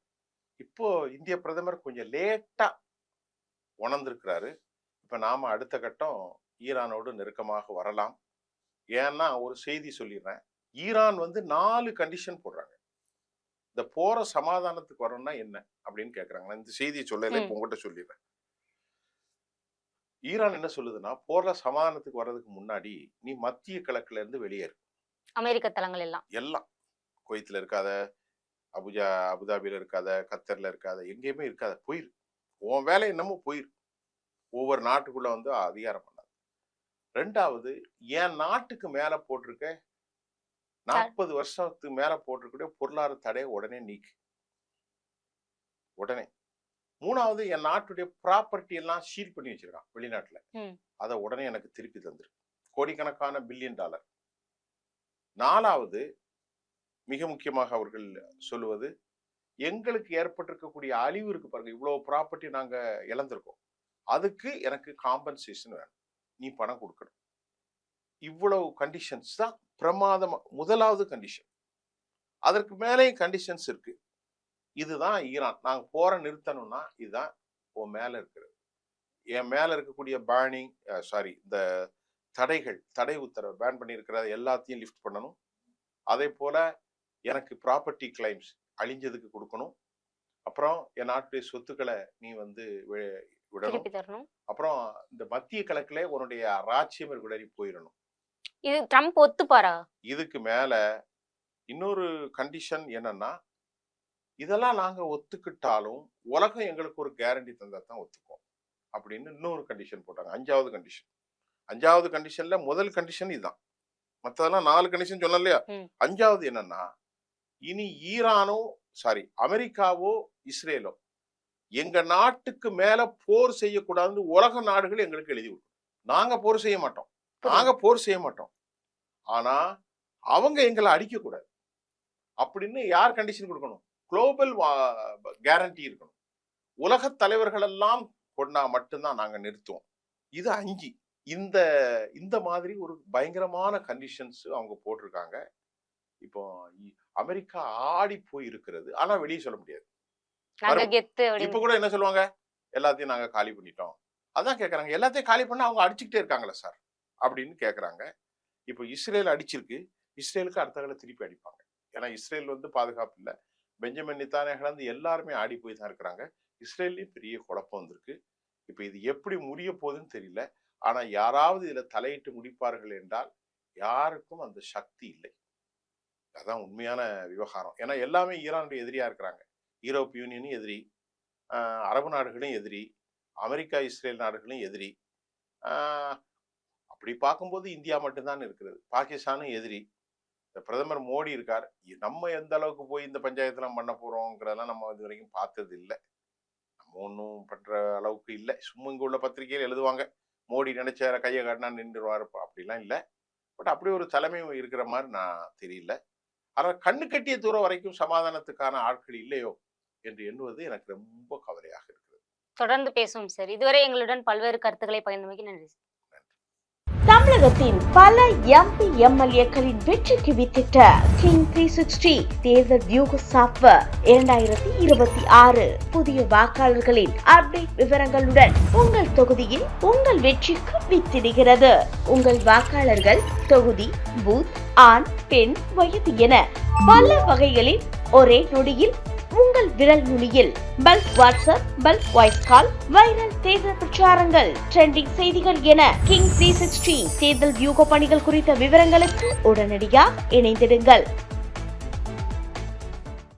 [SPEAKER 1] இப்போ இந்திய பிரதமர் கொஞ்சம் லேட்டா உணர்ந்திருக்கிறாரு. இப்ப நாம அடுத்த கட்டம் ஈரானோடு நெருக்கமாக வரலாம். ஏன்னா ஒரு செய்தி சொல்லிடுறேன், ஈரான் 4 கண்டிஷன் போடுறாங்க. இந்த போற சமாதானத்துக்கு வரணும்னா என்ன அப்படின்னு கேக்குறாங்க. இந்த செய்தியை சொல்லல, இப்ப உங்ககிட்ட சொல்லிடுறேன். ஈரான் என்ன சொல்லுதுன்னா, போற சமாதானத்துக்கு வர்றதுக்கு முன்னாடி நீ மத்திய கிழக்குல இருந்து வெளியேறு.
[SPEAKER 3] அமெரிக்க தளங்கள் எல்லாம்
[SPEAKER 1] குவைத்துல இருக்காத, அபுதாபியில இருக்காத, கத்தர்ல இருக்காத, எங்கேயுமே இருக்காத, போயிரு. உன் வேலை என்னமோ போயிரு. ஒவ்வொரு நாட்டுக்குள்ள அதிகாரம் பண்ணாது. 2வது, என் நாட்டுக்கு மேல போட்டிருக்க 40 வருஷத்துக்கு மேல போட்டிருக்க பொருளாதார தடையை உடனே நீக்கு, உடனே. 3வது, என் நாட்டுடைய ப்ராப்பர்ட்டி எல்லாம் சீல் பண்ணி வச்சிருக்கான் வெளிநாட்டுல, அதை உடனே எனக்கு திருப்பி தந்துரு, கோடிக்கணக்கான $பில்லியன். 4வது, மிக முக்கியமாக அவர்கள் சொல்லுவது, எங்களுக்கு ஏற்பட்டிருக்கக்கூடிய அழிவு இருக்கு பாருங்க, இவ்வளவு ப்ராப்பர்ட்டி நாங்க இழந்திருக்கோம், அதுக்கு எனக்கு காம்பன்சேஷன் வேணும், நீ பணம் கொடுக்கணும். இவ்வளவு கண்டிஷன்ஸ் தான் பிரமாதமா 1வது கண்டிஷன். அதற்கு மேலேயும் கண்டிஷன்ஸ் இருக்கு. இதுதான் ஈரான். நாங்க போற நிறுத்தணும்னா இதுதான் உன் மேல இருக்கிறது. என் மேல இருக்கக்கூடிய பேனிங் இந்த தடை உத்தரவு பேன் பண்ணி இருக்கிறத எல்லாத்தையும் லிஃப்ட் பண்ணணும். அதே போல எனக்கு ப்ராப்பர்ட்டி கிளைம்ஸ் அழிஞ்சதுக்கு கொடுக்கணும். அப்புறம் என் நாட்டுடைய சொத்துக்களை நீ விடணும். அப்புறம் இந்த மத்திய கிழக்குல உன்னுடைய ராஜ்யம் விலகி போயிடணும்.
[SPEAKER 3] இது ட்ரம்ப் ஒத்துப்பாரா? இதுக்கு
[SPEAKER 1] மேல இன்னொரு கண்டிஷன் என்னன்னா, இதெல்லாம் நாங்க ஒத்துக்கிட்டாலும் உலகம் எங்களுக்கு ஒரு கேரண்டி தந்தா தான் ஒத்துக்கும் அப்படின்னு இன்னொரு கண்டிஷன் போட்டாங்க. 5வது கண்டிஷன். 5வது கண்டிஷன்ல முதல் கண்டிஷன் இதுதான். மற்றதெல்லாம் 4 கண்டிஷன் சொன்ன இல்லையா. 5வது என்னன்னா, இனி அமெரிக்காவோ இஸ்ரேலோ எங்க நாட்டுக்கு மேல போர் செய்யக்கூடாதுன்னு உலக நாடுகள் எங்களுக்கு எழுதி விடும். நாங்க போர் செய்ய மாட்டோம், ஆனா அவங்க எங்களை அடிக்க கூடாது அப்படின்னு யார் கண்டிஷன் கொடுக்கணும்? குளோபல் கேரண்டி இருக்கணும். உலக தலைவர்கள் எல்லாம் கொண்டா மட்டும்தான் நாங்க நிறுத்துவோம். இது 5. இந்த மாதிரி ஒரு பயங்கரமான கண்டிஷன்ஸ் அவங்க போட்டிருக்காங்க. இப்போ அமெரிக்கா ஆடி போய் இருக்கிறது, ஆனா வெளியே சொல்ல முடியாது. இப்ப கூட என்ன சொல்லுவாங்க, எல்லாத்தையும் நாங்க காலி பண்ணிட்டோம். அதான் கேக்குறாங்க, எல்லாத்தையும் காலி பண்ணா அவங்க அடிச்சுக்கிட்டே இருக்காங்களா சார் அப்படின்னு கேக்குறாங்க. இப்போ இஸ்ரேல் அடிச்சிருக்கு, இஸ்ரேலுக்கு அடுத்த திருப்பி அடிப்பாங்க. ஏன்னா இஸ்ரேல் பாதுகாப்பு இல்லை. பெஞ்சமின் நெத்தன்யாஹு எல்லாருமே ஆடி போய் தான் இருக்கிறாங்க. இஸ்ரேல்லையும் பெரிய குழப்பம் வந்திருக்கு. இப்ப இது எப்படி முடிய போகுதுன்னு தெரியல. ஆனா யாராவது இதுல தலையிட்டு முடிப்பார்கள் என்றால் யாருக்கும் அந்த சக்தி இல்லை. அதான் உண்மையான விவகாரம். ஏன்னா எல்லாமே ஈரானுடைய எதிரியா இருக்கிறாங்க. யூரோப் யூனியனும் எதிரி, அரபு நாடுகளும் எதிரி, அமெரிக்கா இஸ்ரேல் நாடுகளும் எதிரி. அப்படி பார்க்கும்போது இந்தியா மட்டும்தான் இருக்கிறது. பாகிஸ்தானும் எதிரி. பிரதமர் மோடி இருக்கார். நம்ம எந்த அளவுக்கு போய் இந்த பஞ்சாயத்துல பண்ண போறோங்கிறதெல்லாம் நம்ம இது வரைக்கும் பார்த்தது இல்லை. நம்ம ஒன்றும் பண்ற அளவுக்கு இல்லை. சும்மா இங்க உள்ள பத்திரிகையில் எழுதுவாங்க, மோடி நினைச்ச கையை காட்டினா நின்றுவாரு, அப்படிலாம் இல்லை. பட் அப்படி ஒரு தலைமை இருக்கிற மாதிரி நான் தெரியல. ஆனால் கண்ணு கட்டிய தூரம் வரைக்கும் சமாதானத்துக்கான ஆட்கள் இல்லையோ என்று எண்ணுவது எனக்கு ரொம்ப கவலையாக இருக்கிறது.
[SPEAKER 3] தொடர்ந்து பேசுவோம் சார். இதுவரை எங்களுடன் பல்வேறு கருத்துக்களை பகிர்ந்தமைக்கு நன்றி.
[SPEAKER 2] தமிழகத்தின் பல எம்பி எம்எல்ஏக்களின் வெற்றிக்கு வித்திட்ட கிங் 360 தேர்தல் வியூக சாப்ட்வேர் 2026 புதிய வாக்காளர்களின் அப்டேட் விவரங்களுடன் உங்கள் தொகுதியில் உங்கள் வெற்றிக்கு வித்திடுகிறது. உங்கள் வாக்காளர்கள் தொகுதி, பூத், ஆண், பெண், வயது என பல வகைகளில் ஒரே நொடியில் உங்கள் விரல் நுனியில் bulk WhatsApp, bulk voice call, viral தேர்தல் பிரச்சாரங்கள், ட்ரெண்டிங் செய்திகள் என கிங் 360 தேர்தல் வியூக பணிகள் குறித்த விவரங்களுக்கு உடனடியாக இணைந்திடுங்கள்.